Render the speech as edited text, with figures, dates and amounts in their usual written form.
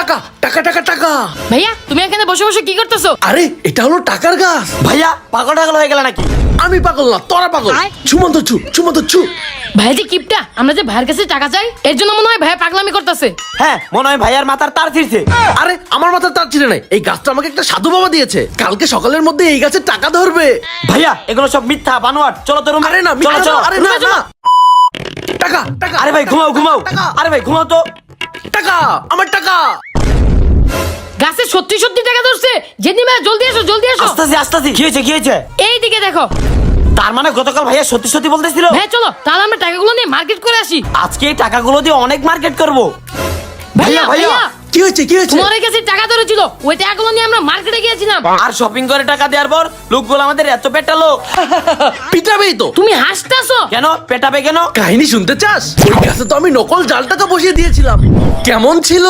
টাকা টাকা টাকা টাকা। ভাইয়া তুমি এখানে বসে বসে কি করতেছো? আরে এটা হলো টাকার গাছ। ভাইয়া পাগল টাগল হয়ে গেল নাকি? আমি পাগল না, তোরা পাগল। ছুমন্ত ছু ছুমন্ত ছু। ভাইয়া যে কিপটা, আমরা যে ভাইয়ের কাছে টাকা চাই এর জন্য মনে হয় ভাইয়া পাগলামি করতেছে। হ্যাঁ মনে হয় ভাইয়ার মাথার তার ছিঁড়ছে। আরে আমার মাথার তার ছিঁড়ে নাই, এই গাছটা আমাকে একটা সাধু বাবা দিয়েছে, কালকে সকালের মধ্যে এই গাছের টাকা ধরবে। ভাইয়া এগুলো সব মিথ্যা বানোয়াট, চলো তো রুমে। আরে না, চলো চলো। আরে না না। টাকা টাকা। আরে ভাই ঘুমাও ঘুমাও। টাকা, আরে ভাই ঘুমাও তো। টাকা আমার টাকা। গাছে সত্যি সত্যি টাকা ধরছে। জেনি ভাইয়া জলদি এসো জলদি এসো। আস্তে আস্তে কি হয়েছে কি হয়েছে? এইদিকে দেখো। তার মানে গতকাল ভাইয়া সত্যি সত্যি বলতেছিল। ভাই চলো তাহলে আমরা টাকাগুলো নিয়ে মার্কেট করে আসি। আজকে এই টাকাগুলো দিয়ে অনেক মার্কেট করব। ভাইয়া ভাইয়া। ভাইয়া কি হয়েছে কি হয়েছে? তোমার কাছে টাকা ধরেছিল, ওই টাকাগুলো নিয়ে আমরা মার্কেটে গিয়েছিলাম। আর শপিং করে টাকা দেওয়ার পর লোকগুলো আমাদের এত পেটালো। পিটাবেই তো। তুমি হাসতেছো কেন পেটাবে কেন? কাহিনী শুনতে চাস? ওই গাছে তো আমি নকল জাল টাকা বসিয়ে দিয়েছিলাম। কেমন ছিল?